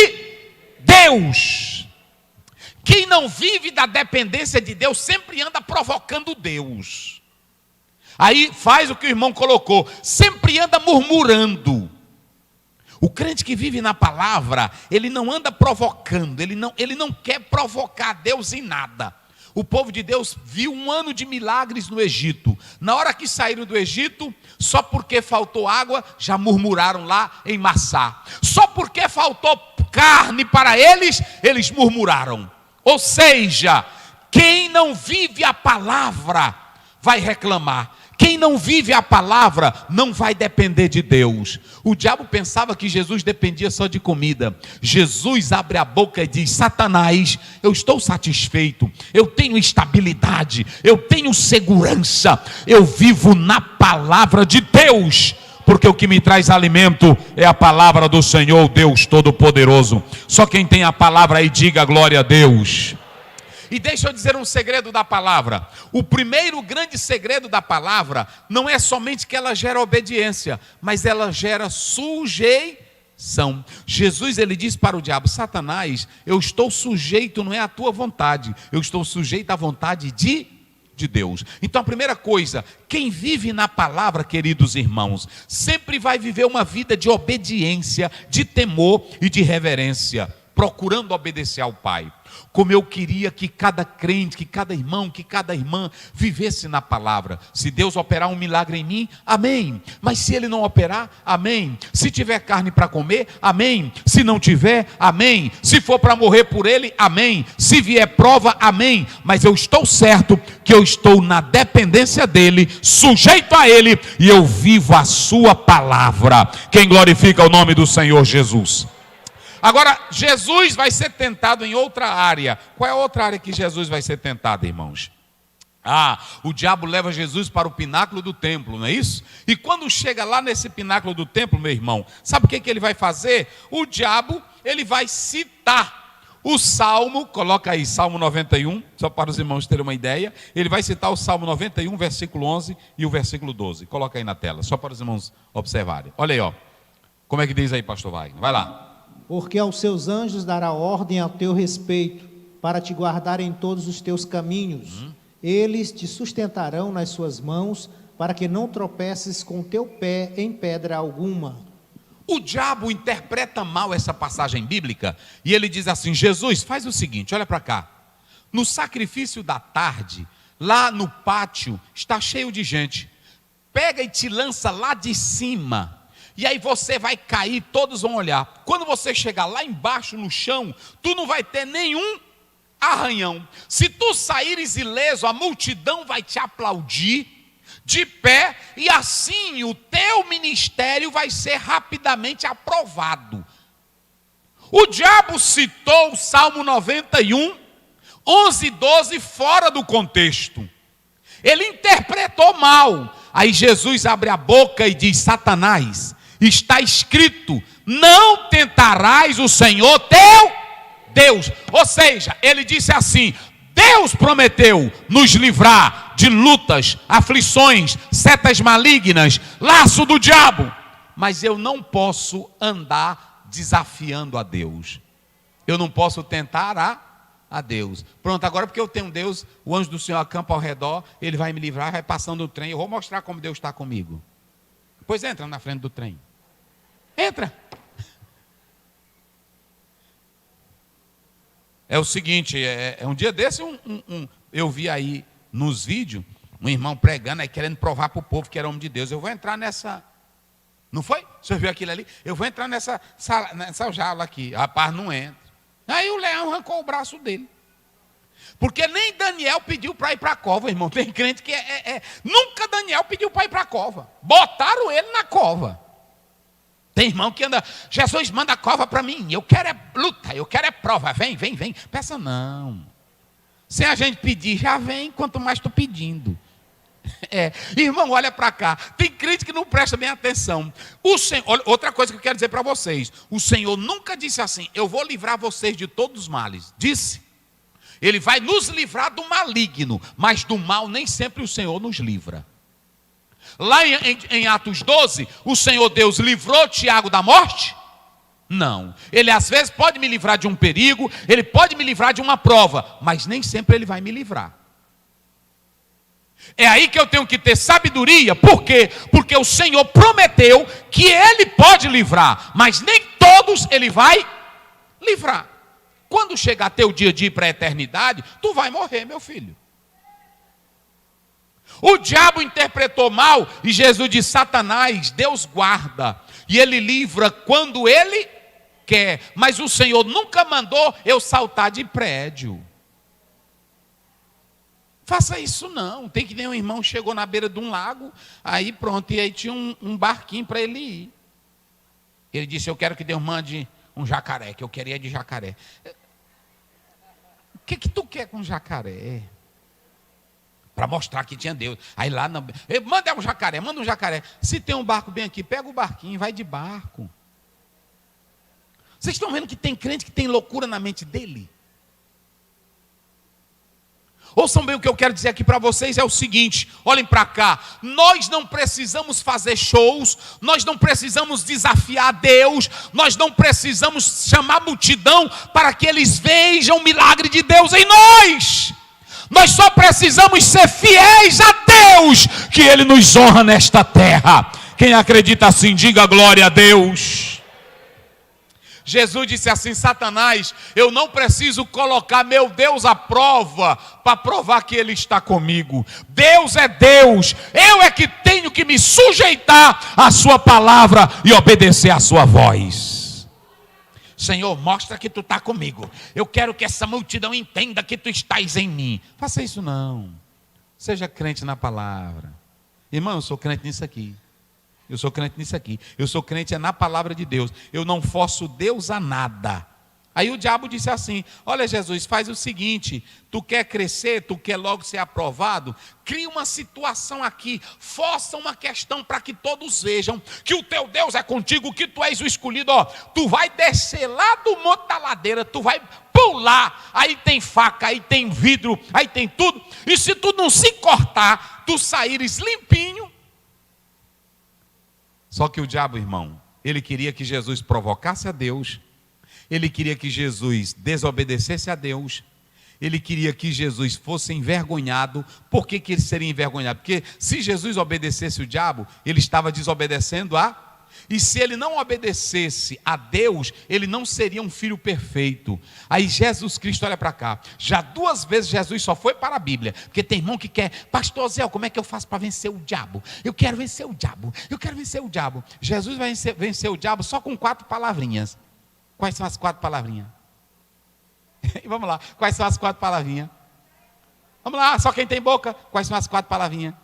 Speaker 1: Deus. Quem não vive da dependência de Deus sempre anda provocando Deus. Aí faz o que o irmão colocou, sempre anda murmurando. O crente que vive na palavra, ele não anda provocando, ele não quer provocar Deus em nada. O povo de Deus viu 1 ano de milagres no Egito. Na hora que saíram do Egito, só porque faltou água, já murmuraram lá em Massá. Só porque faltou carne para eles, eles murmuraram. Ou seja, quem não vive a palavra vai reclamar. Quem não vive a palavra não vai depender de Deus. O diabo pensava que Jesus dependia só de comida. Jesus abre a boca e diz: Satanás, eu estou satisfeito, eu tenho estabilidade, eu tenho segurança, eu vivo na palavra de Deus, porque o que me traz alimento é a palavra do Senhor, Deus Todo-Poderoso. Só quem tem a palavra aí diga glória a Deus. E deixa eu dizer um segredo da palavra. O primeiro grande segredo da palavra não é somente que ela gera obediência, mas ela gera sujeição. Jesus, ele diz para o diabo: Satanás, eu estou sujeito, não é à tua vontade, eu estou sujeito à vontade de Deus. Então a primeira coisa, quem vive na palavra, queridos irmãos, sempre vai viver uma vida de obediência, de temor e de reverência, procurando obedecer ao Pai. Como eu queria que cada crente, que cada irmão, que cada irmã vivesse na palavra. Se Deus operar um milagre em mim, amém. Mas se Ele não operar, amém. Se tiver carne para comer, amém. Se não tiver, amém. Se for para morrer por Ele, amém. Se vier prova, amém. Mas eu estou certo que eu estou na dependência dEle, sujeito a Ele, e eu vivo a sua palavra. Quem glorifica o nome do Senhor Jesus? Agora, Jesus vai ser tentado em outra área. Qual é a outra área que Jesus vai ser tentado, irmãos? O diabo leva Jesus para o pináculo do templo, não é isso? E quando chega lá nesse pináculo do templo, meu irmão, sabe o que ele vai fazer? O diabo, ele vai citar o Salmo, coloca aí, Salmo 91, só para os irmãos terem uma ideia. Ele vai citar o Salmo 91, versículo 11 e o versículo 12. Coloca aí na tela, só para os irmãos observarem. Olha aí, ó. Como é que diz aí, pastor Wagner? Vai lá.
Speaker 2: Porque aos seus anjos dará ordem ao teu respeito, para te guardar em todos os teus caminhos. Eles te sustentarão nas suas mãos, para que não tropeces com teu pé em pedra alguma.
Speaker 1: O diabo interpreta mal essa passagem bíblica, e ele diz assim: Jesus, faz o seguinte, olha para cá. No sacrifício da tarde, lá no pátio, está cheio de gente. Pega e te lança lá de cima. E aí você vai cair, todos vão olhar. Quando você chegar lá embaixo no chão, tu não vai ter nenhum arranhão. Se tu saíres ileso, a multidão vai te aplaudir de pé, e assim o teu ministério vai ser rapidamente aprovado. O diabo citou o Salmo 91, 11 e 12 fora do contexto. Ele interpretou mal. Aí Jesus abre a boca e diz: Satanás, está escrito, não tentarás o Senhor teu Deus. Ou seja, ele disse assim: Deus prometeu nos livrar de lutas, aflições, setas malignas, laço do diabo. Mas eu não posso andar desafiando a Deus. Eu não posso tentar a Deus. Pronto, agora porque eu tenho Deus, o anjo do Senhor acampa ao redor, ele vai me livrar, vai passando o trem, eu vou mostrar como Deus está comigo. Pois entra na frente do trem. Entra. É o seguinte, um dia desse eu vi aí nos vídeos um irmão pregando aí, querendo provar para o povo que era homem de Deus. Eu vou entrar nessa... Não foi? Você viu aquilo ali? Eu vou entrar nessa jaula aqui. Rapaz, não entra. Aí o leão arrancou o braço dele. Porque nem Daniel pediu para ir para a cova, irmão. Tem crente que nunca Daniel pediu para ir para a cova. Botaram ele na cova. Tem irmão que anda: Jesus, manda a cova para mim. Eu quero luta, eu quero prova. Vem. Peça não. Sem a gente pedir, já vem, quanto mais estou pedindo. Irmão, olha para cá. Tem crente que não presta bem atenção. O Senhor, outra coisa que eu quero dizer para vocês: o Senhor nunca disse assim: eu vou livrar vocês de todos os males. Disse. Ele vai nos livrar do maligno, mas do mal nem sempre o Senhor nos livra. Lá em Atos 12, o Senhor Deus livrou Tiago da morte? Não. Ele às vezes pode me livrar de um perigo, ele pode me livrar de uma prova, mas nem sempre ele vai me livrar. É aí que eu tenho que ter sabedoria. Por quê? Porque o Senhor prometeu que ele pode livrar, mas nem todos ele vai livrar. Quando chegar teu dia de ir para a eternidade, tu vai morrer, meu filho. O diabo interpretou mal e Jesus disse: Satanás, Deus guarda e ele livra quando ele quer, mas o Senhor nunca mandou eu saltar de prédio. Faça isso não. Tem que nem um irmão chegou na beira de um lago, aí pronto, e aí tinha um barquinho para ele ir. Ele disse, eu quero que Deus mande um jacaré, que eu queria de jacaré. O que tu quer com jacaré? Para mostrar que tinha Deus. Aí lá, manda um jacaré, manda um jacaré. Se tem um barco bem aqui, pega o barquinho, vai de barco. Vocês estão vendo que tem crente que tem loucura na mente dele? Ouçam bem, o que eu quero dizer aqui para vocês é o seguinte, olhem para cá, nós não precisamos fazer shows, nós não precisamos desafiar Deus, nós não precisamos chamar a multidão para que eles vejam o milagre de Deus em nós. Nós só precisamos ser fiéis a Deus, que Ele nos honra nesta terra. Quem acredita assim, diga glória a Deus. Jesus disse assim, Satanás, eu não preciso colocar meu Deus à prova, para provar que Ele está comigo. Deus é Deus, eu é que tenho que me sujeitar à sua palavra e obedecer à sua voz. Senhor, mostra que tu está comigo. Eu quero que essa multidão entenda que tu estás em mim. Faça isso não. Seja crente na palavra. Irmão, eu sou crente nisso aqui. Eu sou crente nisso aqui. Eu sou crente na palavra de Deus. Eu não forço Deus a nada. Aí o diabo disse assim, olha Jesus, faz o seguinte, tu quer crescer, tu quer logo ser aprovado, cria uma situação aqui, força uma questão para que todos vejam que o teu Deus é contigo, que tu és o escolhido, ó, tu vai descer lá do monte da ladeira, tu vai pular, aí tem faca, aí tem vidro, aí tem tudo, e se tu não se cortar, tu saíres limpinho. Só que o diabo, irmão, ele queria que Jesus provocasse a Deus, ele queria que Jesus desobedecesse a Deus, ele queria que Jesus fosse envergonhado. Por que ele seria envergonhado? Porque se Jesus obedecesse o diabo, ele estava desobedecendo e se ele não obedecesse a Deus, ele não seria um filho perfeito. Aí Jesus Cristo, olha para cá, já 2 vezes Jesus só foi para a Bíblia, porque tem irmão que quer, pastor Zé, como é que eu faço para vencer o diabo? Eu quero vencer o diabo, eu quero vencer o diabo. Jesus vai vencer o diabo só com 4 palavrinhas. Quais são as 4 palavrinhas? Vamos lá, quais são as 4 palavrinhas? Vamos lá, só quem tem boca, quais são as 4 palavrinhas?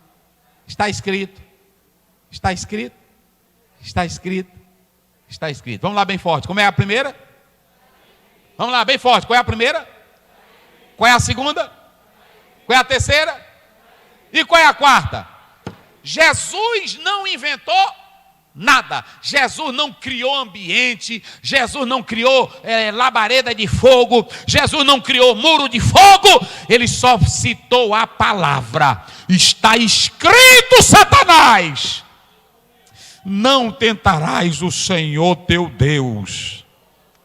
Speaker 1: Está escrito, está escrito, está escrito, está escrito. Vamos lá bem forte, como é a primeira? Vamos lá bem forte, qual é a primeira? Qual é a segunda? Qual é a terceira? E qual é a quarta? Jesus não inventou nada. Jesus não criou ambiente, Jesus não criou labareda de fogo, Jesus não criou muro de fogo, ele só citou a palavra. Está escrito, Satanás, não tentarás o Senhor teu Deus.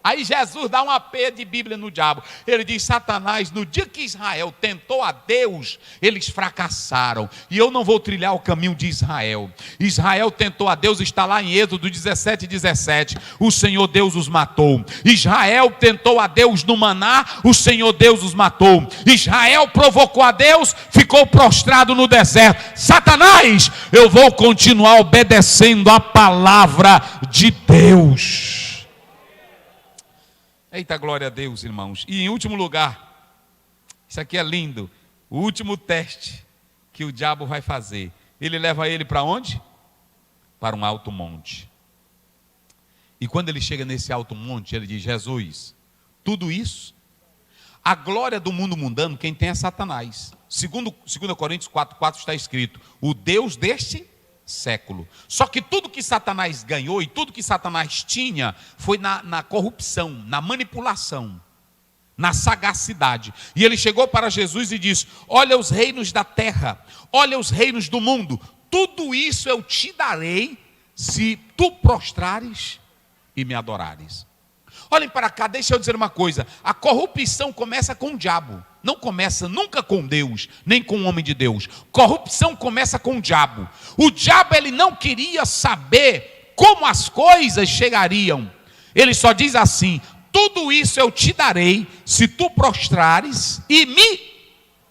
Speaker 1: Aí Jesus dá uma pé de Bíblia no diabo. Ele diz, Satanás, no dia que Israel tentou a Deus, eles fracassaram. E eu não vou trilhar o caminho de Israel. Israel tentou a Deus, está lá em Êxodo 17:17. O Senhor Deus os matou. Israel tentou a Deus no maná, o Senhor Deus os matou. Israel provocou a Deus, ficou prostrado no deserto. Satanás, eu vou continuar obedecendo a palavra de Deus. Eita, glória a Deus, irmãos. E em último lugar, isso aqui é lindo, o último teste que o diabo vai fazer, ele leva ele para onde? Para um alto monte. E quando ele chega nesse alto monte, ele diz, Jesus, tudo isso, a glória do mundo mundano, quem tem é Satanás. 2 Coríntios 4:4 está escrito, o Deus deste século. Só que tudo que Satanás ganhou e tudo que Satanás tinha foi na corrupção, na manipulação, na sagacidade. E ele chegou para Jesus e disse, olha os reinos da terra, olha os reinos do mundo, tudo isso eu te darei se tu prostrares e me adorares. Olhem para cá, deixa eu dizer uma coisa, a corrupção começa com o diabo, não começa nunca com Deus, nem com o homem de Deus. Corrupção começa com o diabo. O diabo, ele não queria saber como as coisas chegariam. Ele só diz assim, tudo isso eu te darei se tu prostrares e me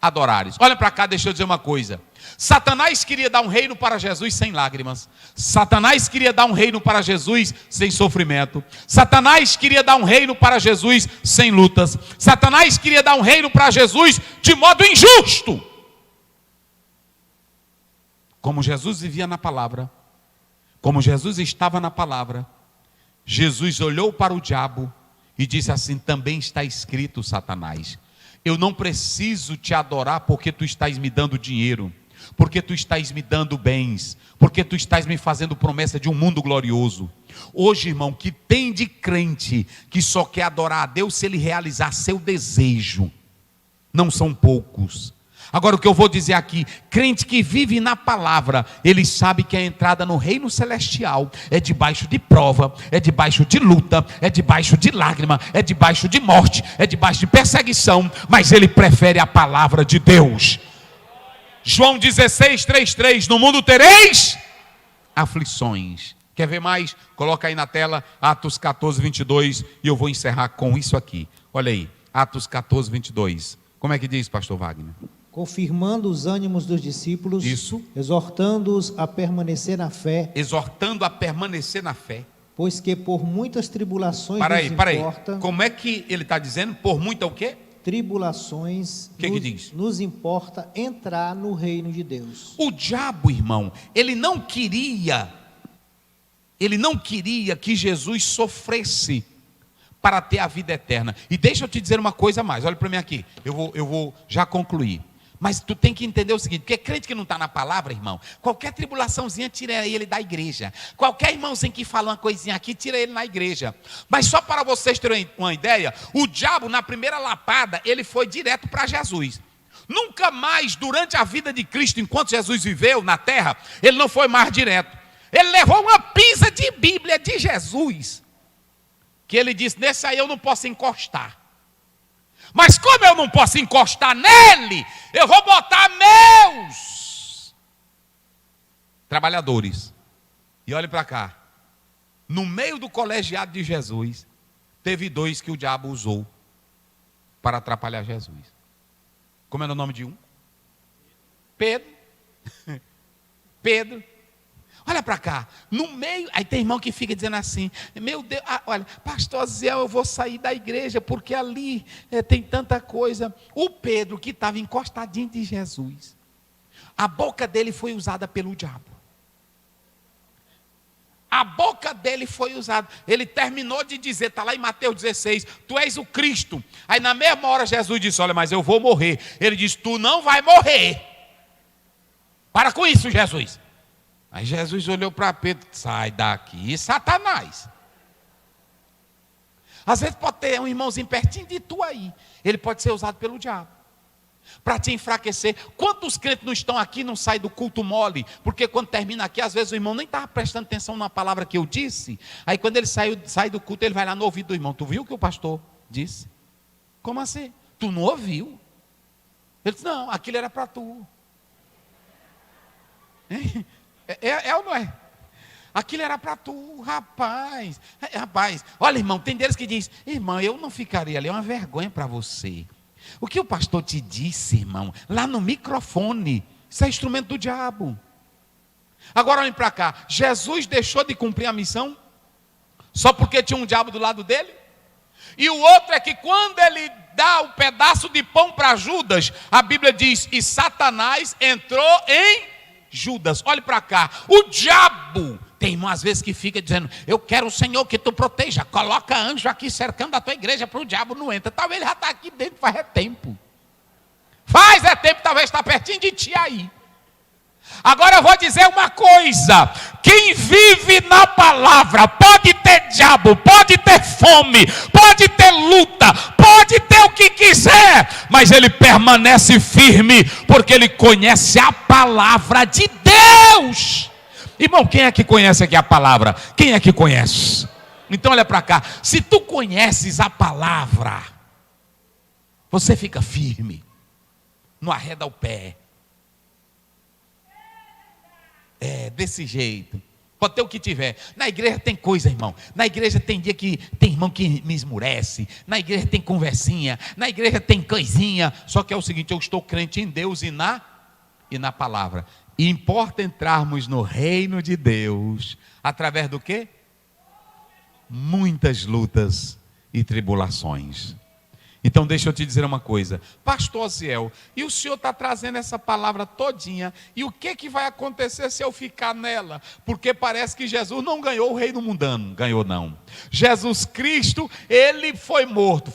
Speaker 1: adorares. Olha para cá, deixa eu dizer uma coisa. Satanás queria dar um reino para Jesus sem lágrimas. Satanás queria dar um reino para Jesus sem sofrimento. Satanás queria dar um reino para Jesus sem lutas. Satanás queria dar um reino para Jesus de modo injusto. Como Jesus vivia na palavra, como Jesus estava na palavra, Jesus olhou para o diabo e disse assim: também está escrito, Satanás, eu não preciso te adorar porque tu estás me dando dinheiro, porque tu estás me dando bens, porque tu estás me fazendo promessa de um mundo glorioso. Hoje, irmão, que tem de crente que só quer adorar a Deus se ele realizar seu desejo, não são poucos. Agora o que eu vou dizer aqui, crente que vive na palavra, ele sabe que a entrada no reino celestial é debaixo de prova, é debaixo de luta, é debaixo de lágrima, é debaixo de morte, é debaixo de perseguição, mas ele prefere a palavra de Deus. João 16:33, no mundo tereis aflições. Quer ver mais? Coloca aí na tela, Atos 14:22, e eu vou encerrar com isso aqui. Olha aí, Atos 14:22. Como é que diz, pastor Wagner?
Speaker 2: Confirmando os ânimos dos discípulos,
Speaker 1: Isso.
Speaker 2: Exortando-os a permanecer na fé,
Speaker 1: Exortando a permanecer na fé.
Speaker 2: pois que por muitas tribulações
Speaker 1: Para aí.
Speaker 2: importa...
Speaker 1: Como é que ele está dizendo? Por muita o quê?
Speaker 2: Tribulações
Speaker 1: Que diz?
Speaker 2: Nos importa entrar no reino de Deus.
Speaker 1: O diabo, irmão, ele não queria que Jesus sofresse para ter a vida eterna. E deixa eu te dizer uma coisa a mais, olha para mim aqui, eu vou já concluir. Mas tu tem que entender o seguinte, porque crente que não está na palavra, irmão, qualquer tribulaçãozinha tira ele da igreja. Qualquer irmãozinho que fala uma coisinha aqui, tira ele na igreja. Mas só para vocês terem uma ideia, o diabo na primeira lapada, ele foi direto para Jesus. Nunca mais, durante a vida de Cristo, enquanto Jesus viveu na terra, ele não foi mais direto. Ele levou uma pisa de Bíblia de Jesus, que ele disse, nesse aí eu não posso encostar. Mas como eu não posso encostar nele, eu vou botar meus trabalhadores. E olhe para cá, no meio do colegiado de Jesus, teve dois que o diabo usou para atrapalhar Jesus. Como era o nome de um? Pedro. Pedro. Olha para cá, no meio, aí tem irmão que fica dizendo assim, meu Deus, olha, pastor Zé, eu vou sair da igreja, porque ali tem tanta coisa. O Pedro, que estava encostadinho de Jesus, a boca dele foi usada pelo diabo. A boca dele foi usada, ele terminou de dizer, está lá em Mateus 16, tu és o Cristo. Aí na mesma hora Jesus disse, olha, mas eu vou morrer. Ele disse, tu não vai morrer. Para com isso, Jesus. Aí Jesus olhou para Pedro, sai daqui, Satanás. Às vezes pode ter um irmãozinho pertinho de tu aí, ele pode ser usado pelo diabo, para te enfraquecer. Quantos crentes não estão aqui, não saem do culto mole, porque quando termina aqui, às vezes o irmão nem estava prestando atenção na palavra que eu disse, aí quando ele sai do culto, ele vai lá no ouvido do irmão, tu viu o que o pastor disse? Como assim? Tu não ouviu? Ele disse, não, aquilo era para tu. É ou não é? Aquilo era para tu, rapaz. Rapaz, olha, irmão, tem deles que diz, irmão, eu não ficaria ali, é uma vergonha para você. O que o pastor te disse, irmão, lá no microfone, isso é instrumento do diabo. Agora olhem para cá, Jesus deixou de cumprir a missão só porque tinha um diabo do lado dele? E o outro é que quando ele dá um pedaço de pão para Judas, a Bíblia diz, e Satanás entrou em Judas. Olhe para cá, o diabo, tem irmão às vezes que fica dizendo, eu quero o Senhor que tu proteja, coloca anjo aqui cercando a tua igreja para o diabo não entra. Talvez ele já está aqui dentro faz tempo. Talvez está pertinho de ti aí. Agora eu vou dizer uma coisa, quem vive na palavra, pode ter diabo, pode ter fome, pode ter luta, pode ter o que quiser, mas ele permanece firme, porque ele conhece a palavra de Deus. Irmão, quem é que conhece aqui a palavra? Quem é que conhece? Então olha para cá, se tu conheces a palavra, você fica firme, não arreda o pé. É, desse jeito. Pode ter o que tiver. Na igreja tem coisa, irmão. Na igreja tem dia que tem irmão que me esmurece. Na igreja tem conversinha. Na igreja tem coisinha. Só que é o seguinte, eu estou crente em Deus e na palavra. E importa entrarmos no reino de Deus. Através do quê? Muitas lutas e tribulações. Então deixa eu te dizer uma coisa, pastor Ziel, e o senhor está trazendo essa palavra todinha, e o que vai acontecer se eu ficar nela? Porque parece que Jesus não ganhou o reino mundano, ganhou não. Jesus Cristo, ele foi morto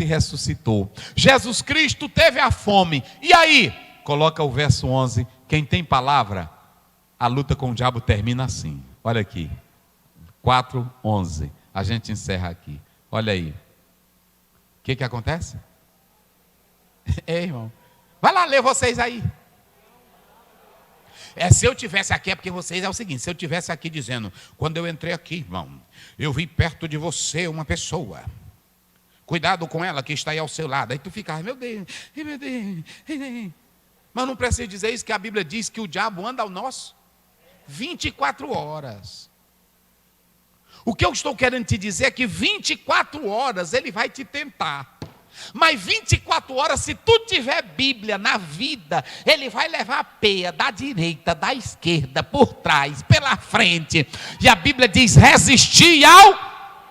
Speaker 1: e ressuscitou. Jesus Cristo teve a fome, e aí? Coloca o verso 11, quem tem palavra, a luta com o diabo termina assim, olha aqui, 4:11, a gente encerra aqui, olha aí. O que acontece? Irmão, vai lá ler vocês aí. Se eu tivesse aqui, é porque vocês é o seguinte, se eu tivesse aqui dizendo, quando eu entrei aqui, irmão, eu vi perto de você uma pessoa, cuidado com ela que está aí ao seu lado, aí tu fica, meu Deus, mas não precisa dizer isso, que a Bíblia diz que o diabo anda ao nosso 24 horas. O que eu estou querendo te dizer é que 24 horas ele vai te tentar. Mas 24 horas, se tu tiver Bíblia na vida, ele vai levar a peia da direita, da esquerda, por trás, pela frente. E a Bíblia diz, resistir ao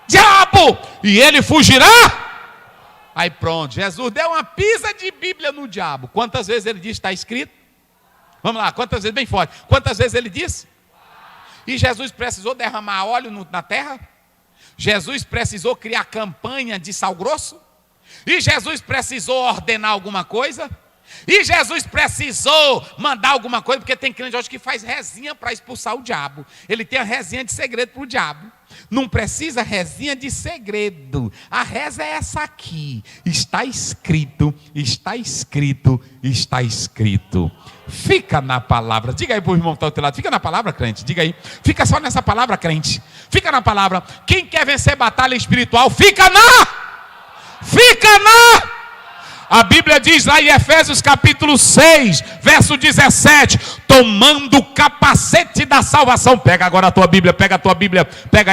Speaker 1: diabo, e ele fugirá. Aí pronto, Jesus deu uma pisa de Bíblia no diabo. Quantas vezes ele disse, está escrito? Vamos lá, quantas vezes, bem forte. Quantas vezes ele disse? E Jesus precisou derramar óleo na terra? Jesus precisou criar campanha de sal grosso? E Jesus precisou ordenar alguma coisa? E Jesus precisou mandar alguma coisa? Porque tem crente hoje que faz rezinha para expulsar o diabo. Ele tem a rezinha de segredo para o diabo. Não precisa rezinha de segredo. A reza é essa aqui. Está escrito, está escrito, está escrito. Fica na palavra. Diga aí para o irmão que está ao teu lado. Fica na palavra, crente. Diga aí. Fica só nessa palavra, crente. Fica na palavra. Quem quer vencer batalha espiritual, fica na. A Bíblia diz lá em Efésios capítulo 6, verso 17, tomando o capacete da salvação. Pega agora a tua Bíblia, pega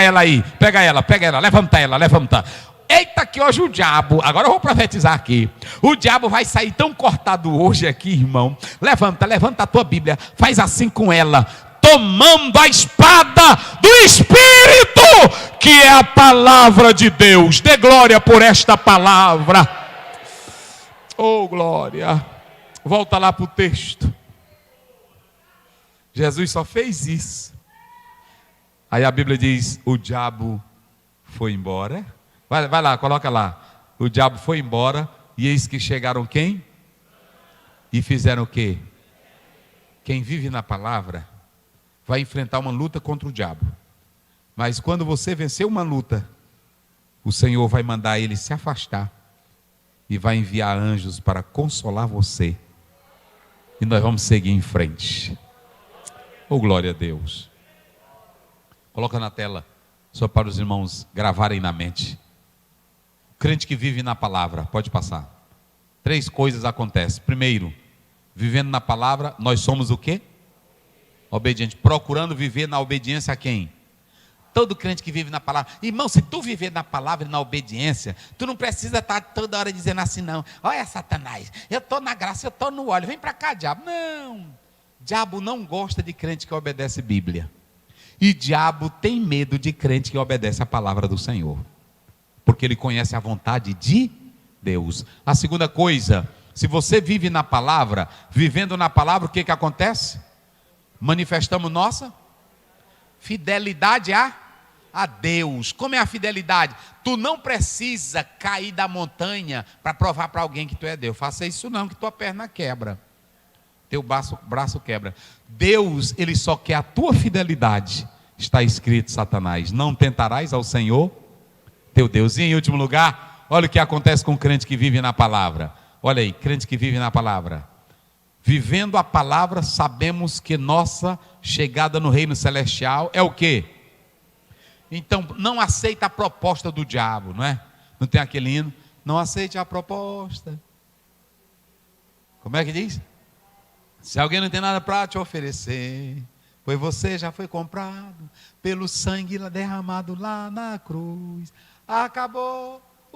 Speaker 1: ela aí, pega ela, levanta. Eita que hoje o diabo, agora eu vou profetizar aqui, o diabo vai sair tão cortado hoje aqui, irmão. Levanta a tua Bíblia, faz assim com ela, tomando a espada do Espírito, que é a palavra de Deus. Dê glória por esta palavra. Oh glória. Volta lá para o texto. Jesus só fez isso. Aí a Bíblia diz, o diabo foi embora. Vai lá, coloca lá. O diabo foi embora, e eis que chegaram quem? E fizeram o quê? Quem vive na palavra vai enfrentar uma luta contra o diabo. Mas quando você vencer uma luta, o Senhor vai mandar ele se afastar e vai enviar anjos para consolar você. E nós vamos seguir em frente. Oh, glória a Deus. Coloca na tela, só para os irmãos gravarem na mente. Crente que vive na palavra, pode passar. 3 coisas acontecem. Primeiro, vivendo na palavra, nós somos o quê? Obediente. Procurando viver na obediência a quem? Todo crente que vive na palavra. Irmão, se tu viver na palavra e na obediência, tu não precisa estar toda hora dizendo assim, não. Olha, Satanás, eu estou na graça, eu estou no óleo, vem para cá, diabo. Não, diabo não gosta de crente que obedece Bíblia. E diabo tem medo de crente que obedece a palavra do Senhor. Porque ele conhece a vontade de Deus. A segunda coisa, se você vive na palavra, vivendo na palavra, o que acontece? Manifestamos nossa fidelidade a Deus. Como é a fidelidade? Tu não precisa cair da montanha para provar para alguém que tu é Deus. Faça isso não, que tua perna quebra, teu braço quebra. Deus, ele só quer a tua fidelidade. Está escrito, Satanás, não tentarás ao Senhor teu Deus. E em último lugar, olha o que acontece com o crente que vive na palavra. Olha aí, crente que vive na palavra. Vivendo a palavra, sabemos que nossa chegada no reino celestial é o quê? Então, não aceita a proposta do diabo, não é? Não tem aquele hino? Não aceite a proposta. Como é que diz? Se alguém não tem nada para te oferecer, pois você já foi comprado pelo sangue derramado lá na cruz. Acabou